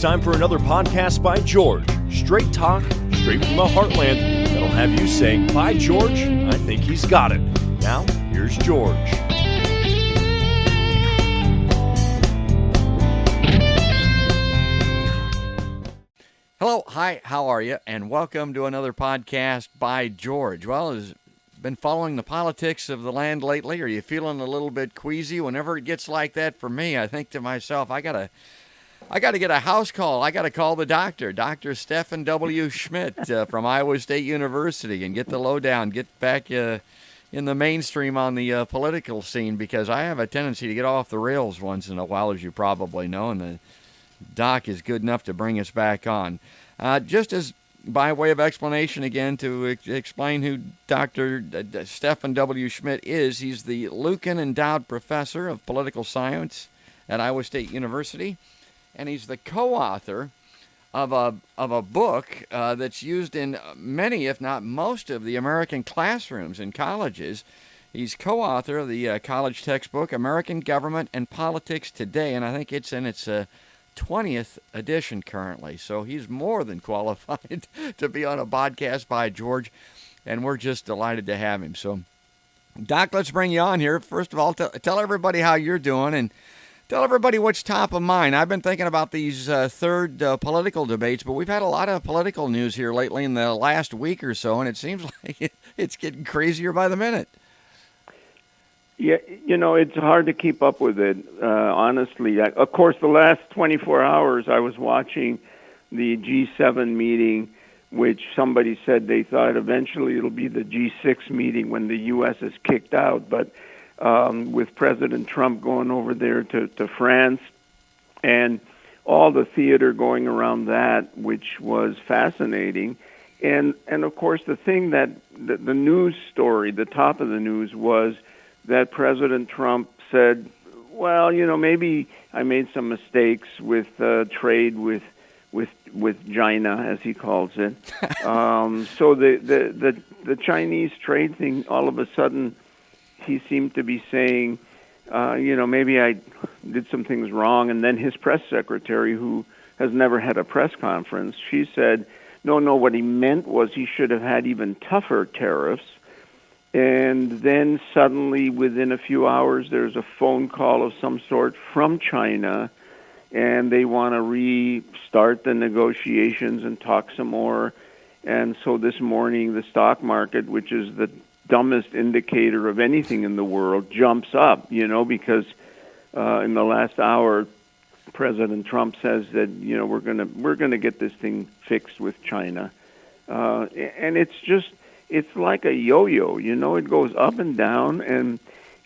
time for another podcast by George. Straight talk, straight from the heartland, that'll have you saying, "By George, I think he's got it." Now, here's George. Hello, hi, how are you? And welcome to another podcast by George. Well, has been following the politics of the land lately? Are you feeling a little bit queasy? Whenever it gets like that for me, I think to myself, I gotta get a house call. I gotta call the doctor, Dr. Stephen W. Schmidt from Iowa State University, and get the lowdown, get back in the mainstream on the political scene, because I have a tendency to get off the rails once in a while, as you probably know, and the doc is good enough to bring us back on. Just as by way of explanation again, to explain who Dr. Stephen W. Schmidt is, he's the Lucan Endowed Professor of Political Science at Iowa State University, and he's the co-author of a book that's used in many, if not most, of the American classrooms in colleges. He's co-author of the college textbook, American Government and Politics Today, and I think it's in its 20th edition currently. So he's more than qualified to be on a podcast by George, and we're just delighted to have him. So, Doc, let's bring you on here. First of all, tell everybody how you're doing, and tell everybody what's top of mind. I've been thinking about these third political debates, but we've had a lot of political news here lately in the last week or so, and it seems like it's getting crazier by the minute. Yeah, it's hard to keep up with it, honestly. Of course, the last 24 hours I was watching the G7 meeting, which somebody said they thought eventually it'll be the G6 meeting when the U.S. is kicked out. But with President Trump going over there to France and all the theater going around that, which was fascinating. And of course, the thing that the news story, the top of the news was that President Trump said, well, maybe I made some mistakes with trade with China, as he calls it. So the Chinese trade thing, all of a sudden, he seemed to be saying, maybe I did some things wrong. And then his press secretary, who has never had a press conference, she said, no, what he meant was he should have had even tougher tariffs. And then suddenly, within a few hours, there's a phone call of some sort from China, and they want to restart the negotiations and talk some more. And so this morning, the stock market, which is the dumbest indicator of anything in the world, jumps up, because in the last hour, President Trump says that, we're gonna get this thing fixed with China. And it's like a yo-yo, it goes up and down, and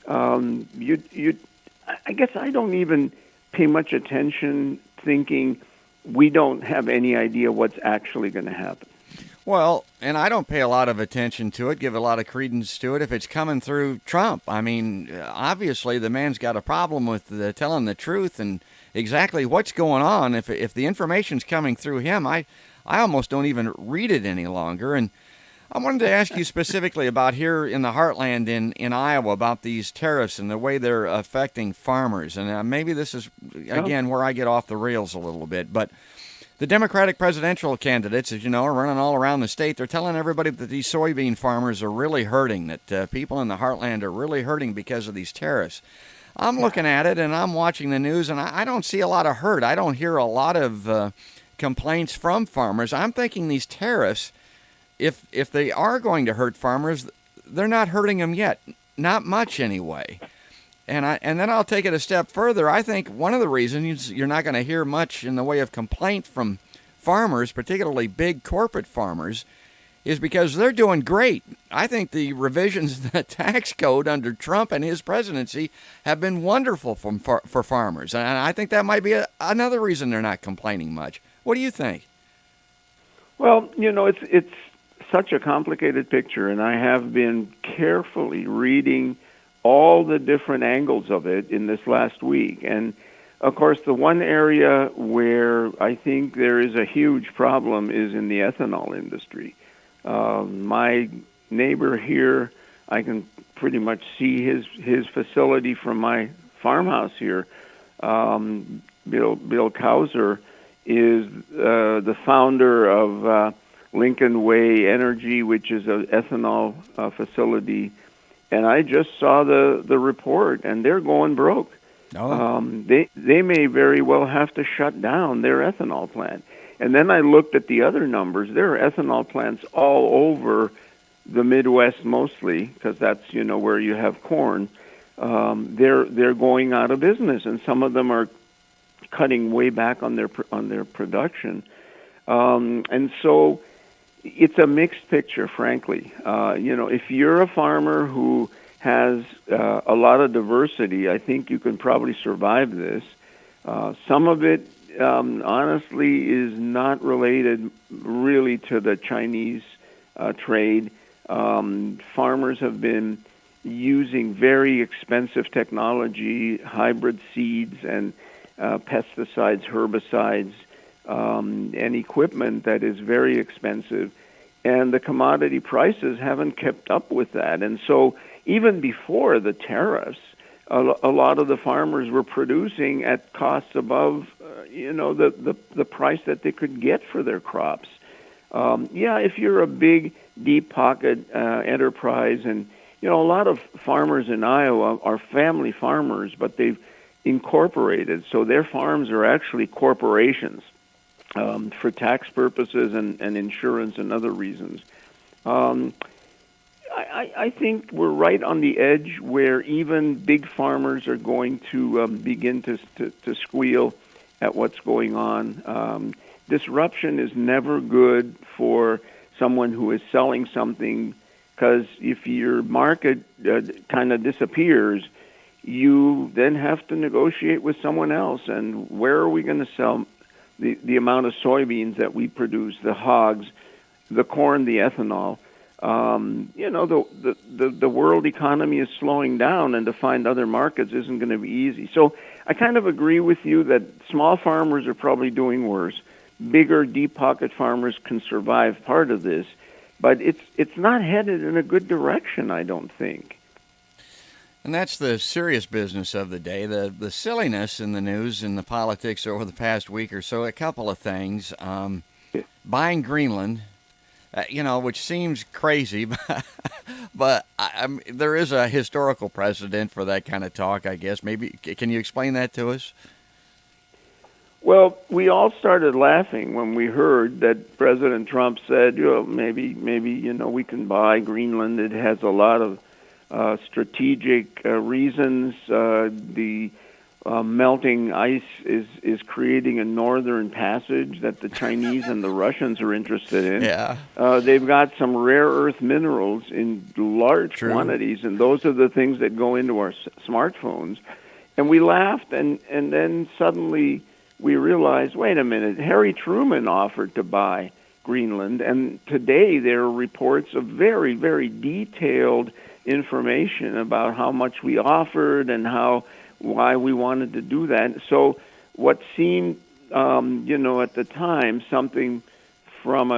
I guess I don't even pay much attention, thinking we don't have any idea what's actually going to happen. Well, and I don't pay a lot of attention to it, give a lot of credence to it if it's coming through Trump. I mean, obviously the man's got a problem with telling the truth and exactly what's going on. If the information's coming through him, I almost don't even read it any longer. And I wanted to ask you specifically about here in the heartland in Iowa, about these tariffs and the way they're affecting farmers. And maybe this is, again, where I get off the rails a little bit. But the Democratic presidential candidates, as you know, are running all around the state. They're telling everybody that these soybean farmers are really hurting, that people in the heartland are really hurting because of these tariffs. I'm looking at it, and I'm watching the news, and I don't see a lot of hurt. I don't hear a lot of complaints from farmers. I'm thinking these tariffs, if they are going to hurt farmers, they're not hurting them yet, not much anyway. And then I'll take it a step further. I think one of the reasons you're not going to hear much in the way of complaint from farmers, particularly big corporate farmers, is because they're doing great. I think the revisions in the tax code under Trump and his presidency have been wonderful for farmers, and I think that might be another reason they're not complaining much. What do you think? Well, it's such a complicated picture, and I have been carefully reading all the different angles of it in this last week. And of course, the one area where I think there is a huge problem is in the ethanol industry. My neighbor here, I can pretty much see his facility from my farmhouse here. Bill Kauser is the founder of Lincoln Way Energy, which is an ethanol facility. And I just saw the report, and they're going broke. Oh. They may very well have to shut down their ethanol plant. And then I looked at the other numbers. There are ethanol plants all over the Midwest, mostly, because that's where you have corn. They're going out of business, and some of them are cutting way back on their production. And so it's a mixed picture, frankly. If you're a farmer who has a lot of diversity, I think you can probably survive this. Some of it, honestly, is not related really to the Chinese trade. Farmers have been using very expensive technology, hybrid seeds and pesticides, herbicides, and equipment that is very expensive. And the commodity prices haven't kept up with that. And so even before the tariffs, a lot of the farmers were producing at costs above, the price that they could get for their crops. If you're a big, deep-pocket enterprise, and a lot of farmers in Iowa are family farmers, but they've incorporated, so their farms are actually corporations for tax purposes and insurance and other reasons. I think we're right on the edge where even big farmers are going to begin to squeal at what's going on. Disruption is never good for someone who is selling something, because if your market kind of disappears, you then have to negotiate with someone else. And where are we going to sell the amount of soybeans that we produce, the hogs, the corn, the ethanol? The world economy is slowing down, and to find other markets isn't going to be easy. So I kind of agree with you that small farmers are probably doing worse. Bigger, deep-pocket farmers can survive part of this, but it's not headed in a good direction, I don't think. And that's the serious business of the day, the silliness in the news and the politics over the past week or so. A couple of things. Buying Greenland, which seems crazy, but there is a historical precedent for that kind of talk, I guess. Maybe can you explain that to us? Well, we all started laughing when we heard that President Trump said, maybe we can buy Greenland. It has a lot of strategic reasons. The melting ice is creating a northern passage that the Chinese and the Russians are interested in. Yeah. They've got some rare earth minerals in large quantities, and those are the things that go into our smartphones. And we laughed, and then suddenly we realized, wait a minute, Harry Truman offered to buy Greenland, and today there are reports of very, very detailed information about how much we offered and why we wanted to do that. So what seemed, at the time, something from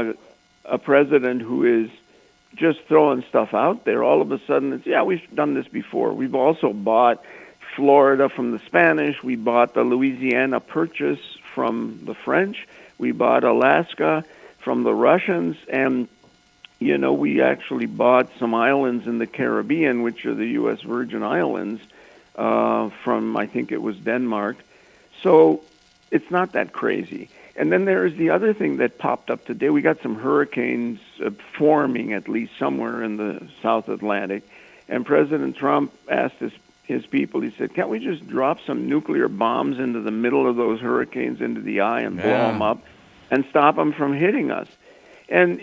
a president who is just throwing stuff out there, all of a sudden it's, we've done this before. We've also bought Florida from the Spanish. We bought the Louisiana Purchase from the French. We bought Alaska from the Russians. And, we actually bought some islands in the Caribbean, which are the U.S. Virgin Islands, from, I think it was Denmark. So it's not that crazy. And then there's the other thing that popped up today. We got some hurricanes forming, at least somewhere in the South Atlantic. And President Trump asked his people, he said, can't we just drop some nuclear bombs into the middle of those hurricanes, into the eye, and blow them up and stop them from hitting us? And,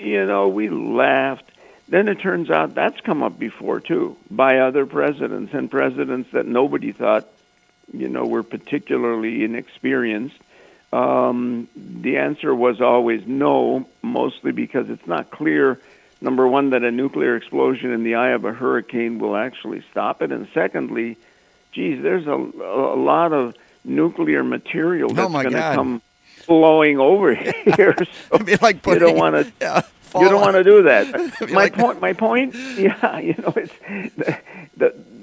we laughed. Then it turns out that's come up before, too, by other presidents, and presidents that nobody thought, were particularly inexperienced. The answer was always no, mostly because it's not clear, number one, that a nuclear explosion in the eye of a hurricane will actually stop it. And secondly, there's a lot of nuclear material that's going to come flowing over here. So It'd be like you don't want to. You don't want to do that. My point. It's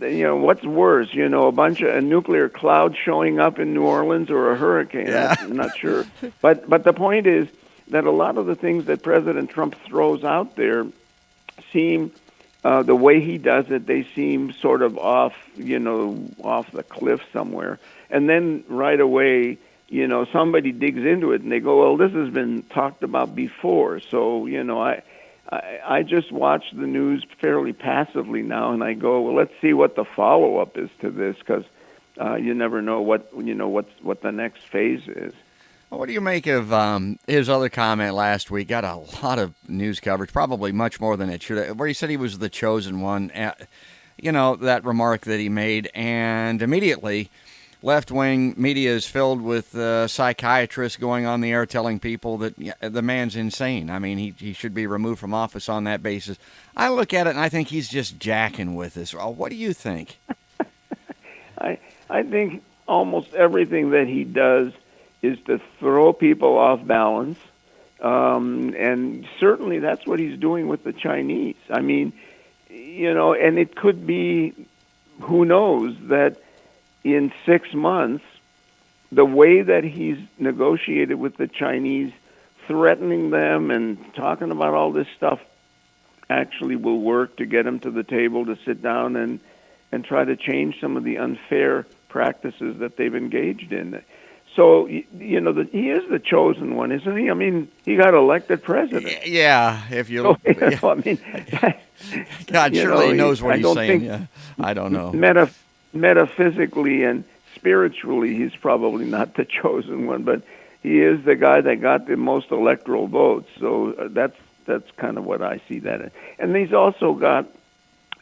what's worse? A bunch of a nuclear cloud showing up in New Orleans or a hurricane? Yeah. I'm not sure. But the point is that a lot of the things that President Trump throws out there seem, the way he does it, they seem sort of off the cliff somewhere. And then right away, somebody digs into it and they go, well, this has been talked about before. So, I just watch the news fairly passively now, and I go, well, let's see what the follow-up is to this, because you never know what the next phase is. Well, what do you make of his other comment last week? Got a lot of news coverage, probably much more than it should have, where he said he was the chosen one. That remark that he made, and immediately left-wing media is filled with psychiatrists going on the air telling people that the man's insane. I mean, he should be removed from office on that basis. I look at it and I think he's just jacking with us. What do you think? I think almost everything that he does is to throw people off balance, and certainly that's what he's doing with the Chinese. I mean, and it could be, who knows, that in 6 months, the way that he's negotiated with the Chinese, threatening them and talking about all this stuff, actually will work to get them to the table to sit down and try to change some of the unfair practices that they've engaged in. So, he is the chosen one, isn't he? I mean, he got elected president. Yeah, if you look. I mean, God surely knows what he's saying. Yeah, I don't know. Metaphysically and spiritually, he's probably not the chosen one, but he is the guy that got the most electoral votes. So that's kind of what I see that in. And he's also got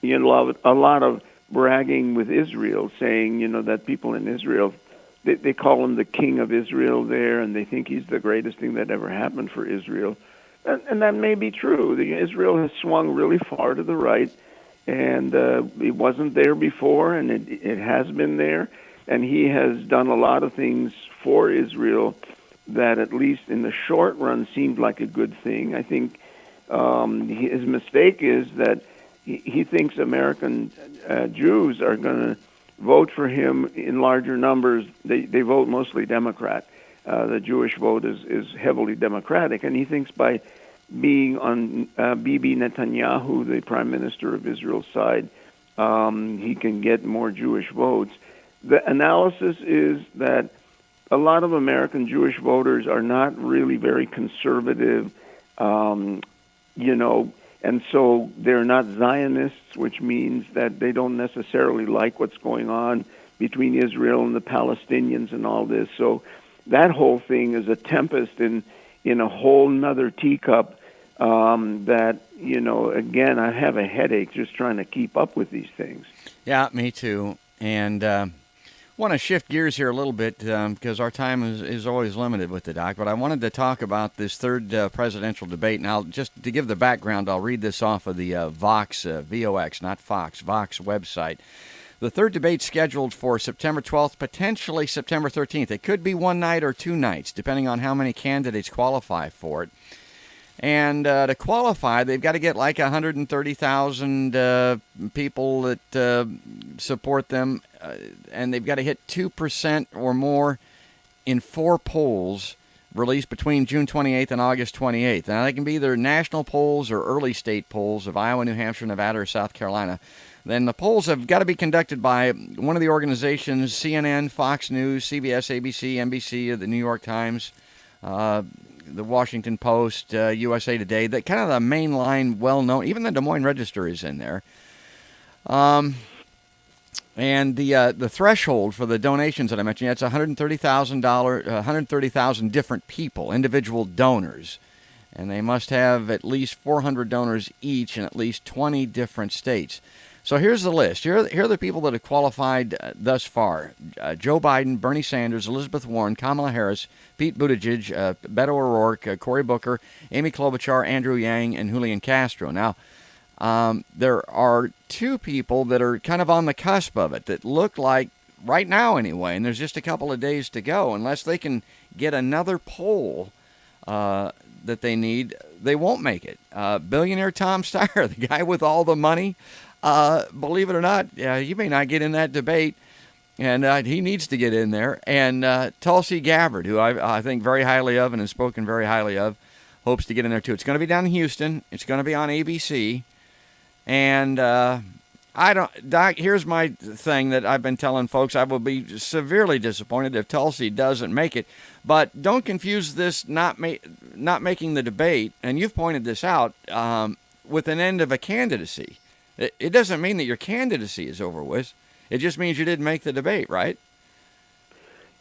a lot of bragging with Israel, saying that people in Israel, they call him the king of Israel there, and they think he's the greatest thing that ever happened for Israel. And that may be true. Israel has swung really far to the right, and it wasn't there before, and it has been there. And he has done a lot of things for Israel that, at least in the short run, seemed like a good thing. I think his mistake is that he thinks American Jews are going to vote for him in larger numbers. They vote mostly Democrat. The Jewish vote is heavily Democratic, and he thinks by being on Bibi Netanyahu, the Prime Minister of Israel's side, he can get more Jewish votes. The analysis is that a lot of American Jewish voters are not really very conservative, and so they're not Zionists, which means that they don't necessarily like what's going on between Israel and the Palestinians and all this. So that whole thing is a tempest in a whole nother teacup that, again, I have a headache just trying to keep up with these things. Yeah, me too. And want to shift gears here a little bit because our time is always limited with the doc, but I wanted to talk about this third presidential debate. Now, just to give the background, I'll read this off of the Vox, VOX, not Fox, Vox website. The third debate scheduled for September 12th, potentially September 13th. It could be one night or two nights, depending on how many candidates qualify for it. And to qualify, they've got to get like 130,000 people that support them, and they've got to hit 2% or more in 4 polls released between June 28th and August 28th. Now, they can be either national polls or early state polls of Iowa, New Hampshire, Nevada, or South Carolina. Then the polls have got to be conducted by one of the organizations, CNN, Fox News, CBS, ABC, NBC, the New York Times, the Washington Post, USA Today, that kind of the mainline, well-known. Even the Des Moines Register is in there. And the threshold for the donations that I mentioned, it's $130,000, 130,000 different people, individual donors, and they must have at least 400 donors each in at least 20 different states. So here's the list. Here are the people that have qualified thus far. Joe Biden, Bernie Sanders, Elizabeth Warren, Kamala Harris, Pete Buttigieg, Beto O'Rourke, Cory Booker, Amy Klobuchar, Andrew Yang, and Julian Castro. Now, there are 2 people that are kind of on the cusp of it that look like, right now anyway, and there's just a couple of days to go, unless they can get another poll that they need, they won't make it. Billionaire Tom Steyer, the guy with all the money, believe it or not, you may not get in that debate, and he needs to get in there. And Tulsi Gabbard, who I think very highly of and has spoken very highly of, hopes to get in there too. It's going to be down in Houston. It's going to be on ABC. And Doc, here's my thing that I've been telling folks. I will be severely disappointed if Tulsi doesn't make it. But don't confuse this not making the debate, and you've pointed this out, with an end of a candidacy. It doesn't mean that your candidacy is over with. It just means you didn't make the debate, right?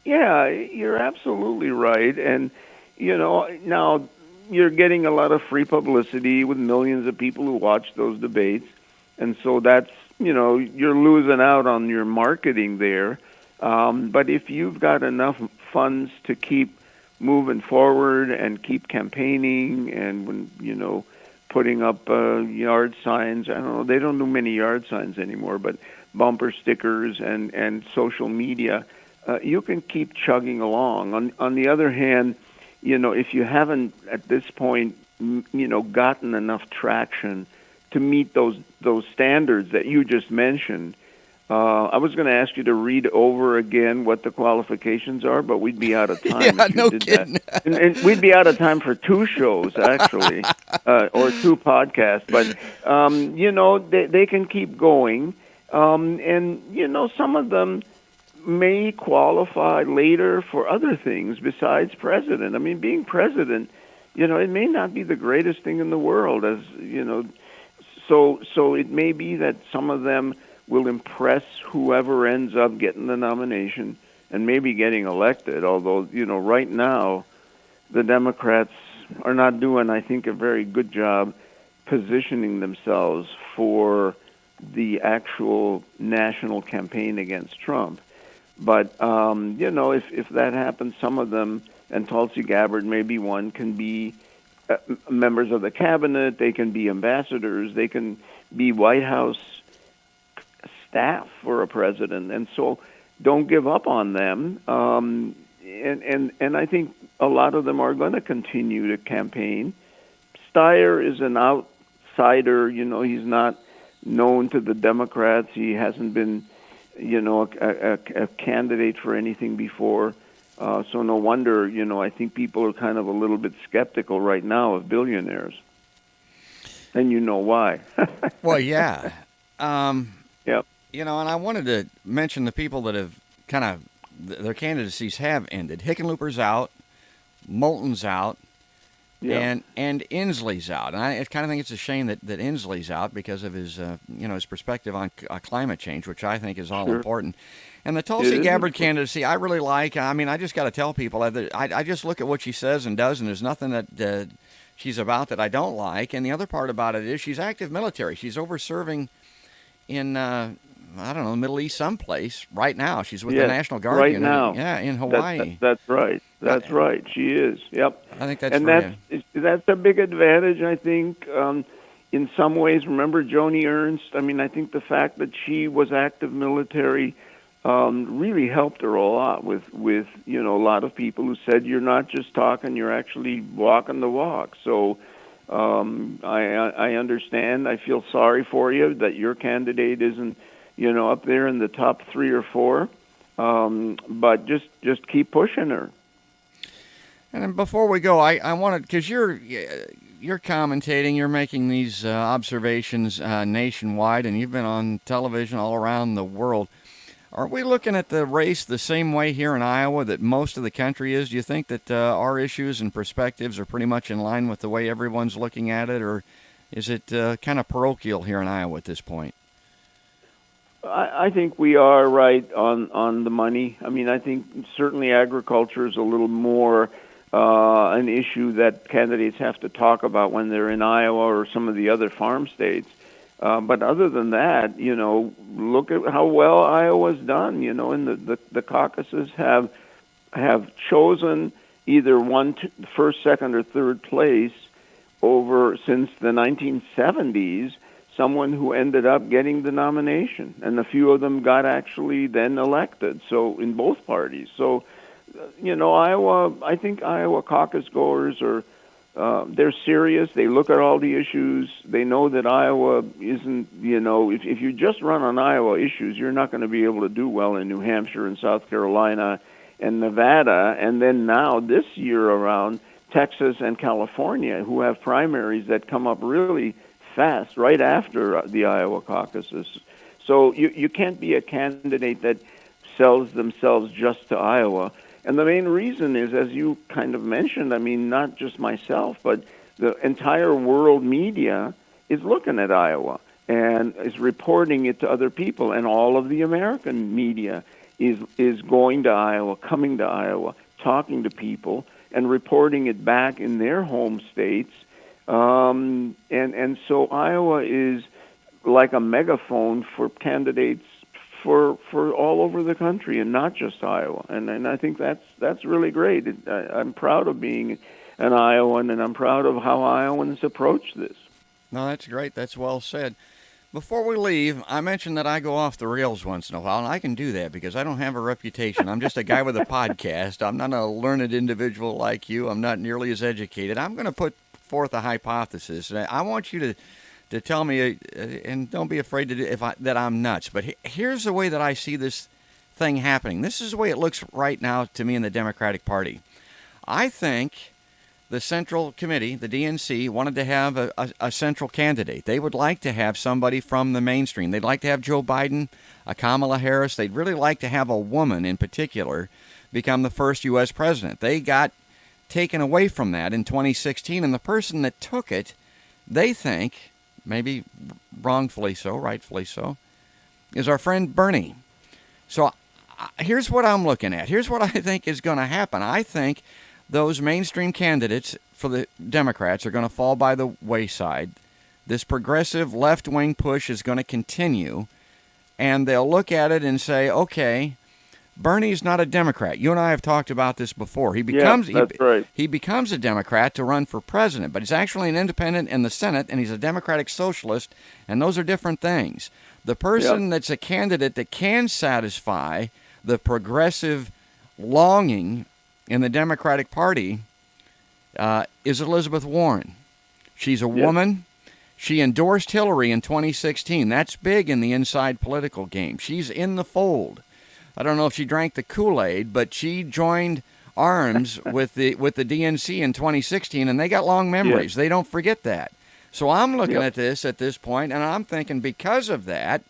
Yeah, you're absolutely right. And, now you're getting a lot of free publicity with millions of people who watch those debates. And so that's, you're losing out on your marketing there. But if you've got enough funds to keep moving forward and keep campaigning and, when, putting up yard signs, I don't know, they don't do many yard signs anymore, but bumper stickers and social media, you can keep chugging along. On the other hand, if you haven't at this point, gotten enough traction to meet those standards that you just mentioned, I was going to ask you to read over again what the qualifications are, but we'd be out of time yeah, if you no did kidding. that. And we'd be out of time for 2 shows, actually, or 2 podcasts. But, they can keep going. And, some of them may qualify later for other things besides president. I mean, being president, it may not be the greatest thing in the world, so it may be that some of them will impress whoever ends up getting the nomination and maybe getting elected, although, right now the Democrats are not doing, I think, a very good job positioning themselves for the actual national campaign against Trump. But, if that happens, some of them, and Tulsi Gabbard may be one, can be members of the cabinet, they can be ambassadors, they can be White House staff for a president. And so don't give up on them. And I think a lot of them are going to continue to campaign. Steyer is an outsider, he's not known to the Democrats. He hasn't been, a candidate for anything before. So no wonder, I think people are kind of a little bit skeptical right now of billionaires. And you know why. Well, yeah. Yep. And I wanted to mention the people that have kind of, their candidacies have ended. Hickenlooper's out, Moulton's out, and Inslee's out. And I kind of think it's a shame that Inslee's out because of his, his perspective on climate change, which I think is all important. And the Tulsi Gabbard candidacy, I really like. I mean, I just got to tell people, I just look at what she says and does, and there's nothing that she's about that I don't like. And the other part about it is she's active military. She's over serving in, the Middle East someplace right now. She's with the National Guard. Right now. Yeah, in Hawaii. That's right. That's right. She is. Yep. I think that's that's a big advantage, I think. In some ways, remember Joni Ernst? I mean, I think the fact that she was active military really helped her a lot with a lot of people who said you're not just talking, you're actually walking the walk. So I understand. I feel sorry for you that your candidate isn't up there in the top 3 or 4. But just keep pushing her. And then before we go, I wanted, because you're commentating, you're making these observations nationwide, and you've been on television all around the world. Are we looking at the race the same way here in Iowa that most of the country is? Do you think that our issues and perspectives are pretty much in line with the way everyone's looking at it, or is it kind of parochial here in Iowa at this point? I think we are right on the money. I mean, I think certainly agriculture is a little more an issue that candidates have to talk about when they're in Iowa or some of the other farm states. But other than that, look at how well Iowa's done. And the caucuses have chosen either first, second, or third place since the 1970s. Someone who ended up getting the nomination, and a few of them got actually then elected. So in both parties. So, Iowa, I think Iowa caucus goers are they're serious. They look at all the issues. They know that Iowa isn't, if you just run on Iowa issues, you're not going to be able to do well in New Hampshire and South Carolina and Nevada. And then now this year around, Texas and California, who have primaries that come up really fast right after the Iowa caucuses. So you can't be a candidate that sells themselves just to Iowa. And the main reason is, as you kind of mentioned, I mean, not just myself, but the entire world media is looking at Iowa and is reporting it to other people. And all of the American media is going to Iowa, coming to Iowa, talking to people, and reporting it back in their home states. And so Iowa is like a megaphone for candidates for all over the country, and not just Iowa. And I think that's really great. I'm proud of being an Iowan, and I'm proud of how Iowans approach this. No, that's great. That's well said. Before we leave, I mentioned that I go off the rails once in a while, and I can do that because I don't have a reputation. I'm just a guy with a podcast. I'm not a learned individual like you. I'm not nearly as educated. I'm going to put forth a hypothesis. And I want you to tell me, and don't be afraid that I'm nuts, but here's the way that I see this thing happening. This is the way it looks right now to me in the Democratic Party. I think the Central Committee, the DNC, wanted to have a central candidate. They would like to have somebody from the mainstream. They'd like to have Joe Biden, a Kamala Harris. They'd really like to have a woman in particular become the first U.S. president. They got taken away from that in 2016, and the person that took it, they think, maybe wrongfully so, rightfully so, is our friend Bernie. So here's what I'm looking at. Here's what I think is going to happen. I think those mainstream candidates for the Democrats are going to fall by the wayside. This progressive left-wing push is going to continue, and they'll look at it and say, okay, Bernie's not a Democrat. You and I have talked about this before. He becomes right. He becomes a Democrat to run for president, but he's actually an independent in the Senate, and he's a Democratic socialist, and those are different things. The person that's a candidate that can satisfy the progressive longing in the Democratic Party is Elizabeth Warren. She's a woman. She endorsed Hillary in 2016. That's big in the inside political game. She's in the fold. I don't know if she drank the Kool-Aid, but she joined arms with the DNC in 2016, and they got long memories. They don't forget that. So I'm looking at this point, and I'm thinking because of that,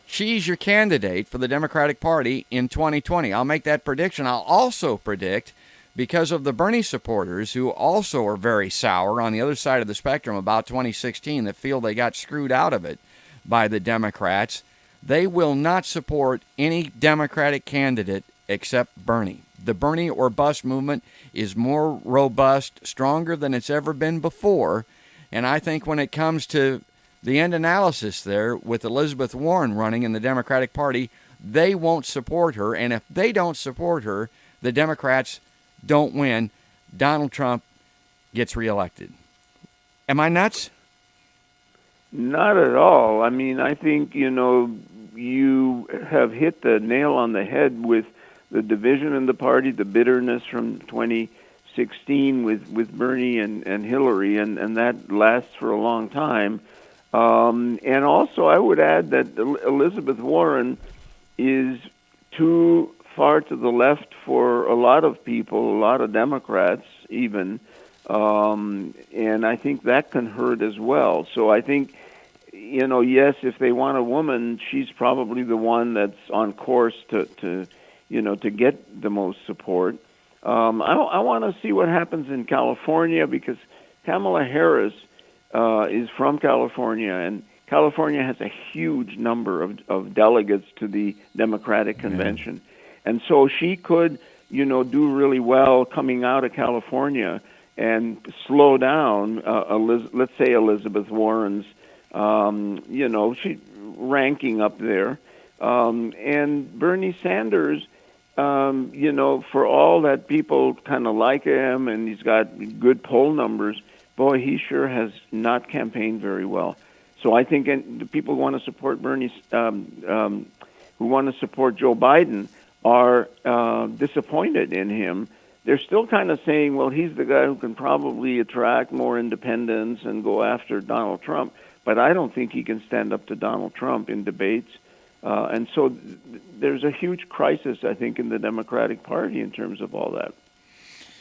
she's your candidate for the Democratic Party in 2020. I'll make that prediction. I'll also predict, because of the Bernie supporters who also are very sour on the other side of the spectrum about 2016, that feel they got screwed out of it by the Democrats, they will not support any Democratic candidate except Bernie. The Bernie or bust movement is more robust, stronger than it's ever been before, and I think when it comes to the end analysis there, with Elizabeth Warren running in the Democratic Party, they won't support her. And if they don't support her, the Democrats don't win. Donald Trump gets reelected. Am I nuts? Not at all. I mean, I think, you have hit the nail on the head with the division in the party, the bitterness from 2016 with Bernie and Hillary, and that lasts for a long time. And also, I would add that Elizabeth Warren is too far to the left for a lot of people, a lot of Democrats even, and I think that can hurt as well. So I think, yes, if they want a woman, she's probably the one that's on course to get the most support. I want to see what happens in California, because Kamala Harris is from California, and California has a huge number of delegates to the Democratic Convention. And so she could, do really well coming out of California and slow down, let's say, Elizabeth Warren's, she ranking up there. And Bernie Sanders, for all that people kind of like him and he's got good poll numbers, boy, he sure has not campaigned very well. So I think the people who want to support who want to support Joe Biden are disappointed in him they're still kind of saying, well, he's the guy who can probably attract more independents and go after Donald Trump. But I don't think he can stand up to Donald Trump in debates. And so there's a huge crisis, I think, in the Democratic Party in terms of all that.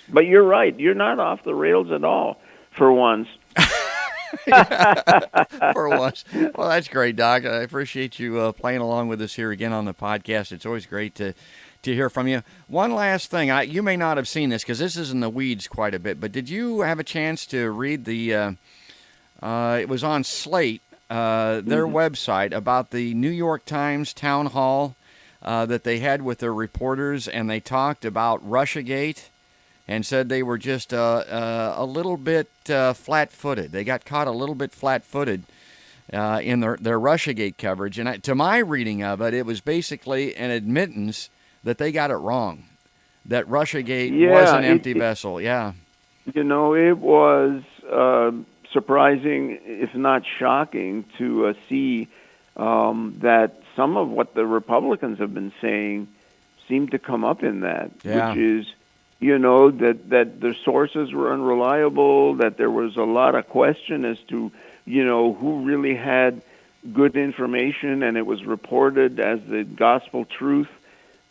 But you're right. You're not off the rails at all, for once. For once. Well, that's great, Doc. I appreciate you playing along with us here again on the podcast. It's always great to hear from you. One last thing. You may not have seen this because this is in the weeds quite a bit, but did you have a chance to read the it was on Slate, their website, about the New York Times town hall that they had with their reporters, and they talked about Russiagate and said they were just a little bit flat-footed. They got caught a little bit flat-footed in their Russiagate coverage. And to my reading of it, it was basically an admittance that they got it wrong, that Russiagate was an empty vessel. Yeah. You know, it was surprising, if not shocking, to see that some of what the Republicans have been saying seemed to come up in that, which is, you know, that the sources were unreliable, that there was a lot of question as to, you know, who really had good information, and it was reported as the gospel truth.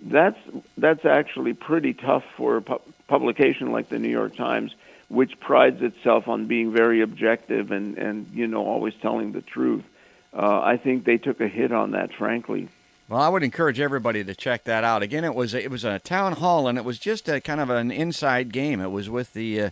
That's actually pretty tough for a publication like the New York Times, which prides itself on being very objective and you know, always telling the truth. I think they took a hit on that, frankly. Well, I would encourage everybody to check that out. Again, it was a town hall, and it was just a kind of an inside game. It was with the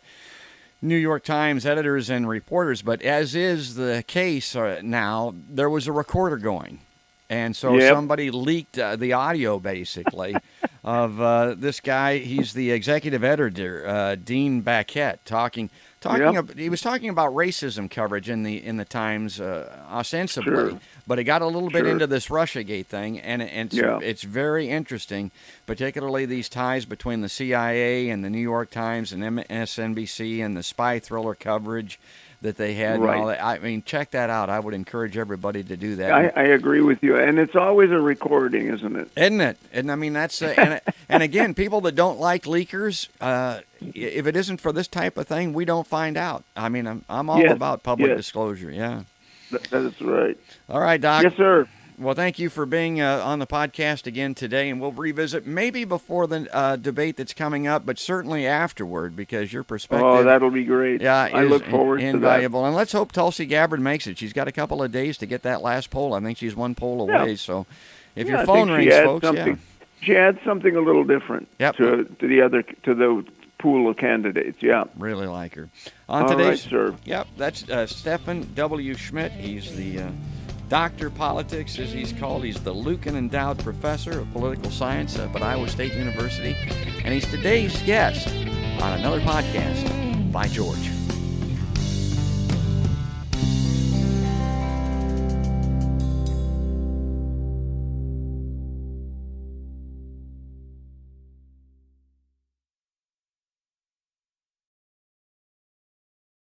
New York Times editors and reporters, but as is the case now, there was a recorder going. And so somebody leaked the audio, basically, of this guy. He's the executive editor, Dean Baquette, talking. He was talking about racism coverage in the Times, ostensibly, but it got a little bit into this Russiagate thing, and it's very interesting, particularly these ties between the CIA and the New York Times and MSNBC and the spy thriller coverage that they had. And all that. I mean, check that out. I would encourage everybody to do that. I agree with you, and it's always a recording, isn't it? Isn't it? And I mean, that's and again, people that don't like leakers, if it isn't for this type of thing, we don't find out. I mean, I'm all about public disclosure. Yeah, that's right. All right, Doc. Yes, sir. Well, thank you for being on the podcast again today, and we'll revisit maybe before the debate that's coming up, but certainly afterward, because your perspective... Oh, that'll be great. Yeah, I look forward to that. Invaluable. And let's hope Tulsi Gabbard makes it. She's got a couple of days to get that last poll. I think she's one poll away, so if your phone rings, folks, she adds something a little different to the pool of candidates, Really like her. On today's... Right, sir. Yep, that's Stephen W. Schmidt. He's the... Dr. Politics, as he's called. He's the Lucan Endowed Professor of Political Science at Iowa State University, and he's today's guest on another podcast by George.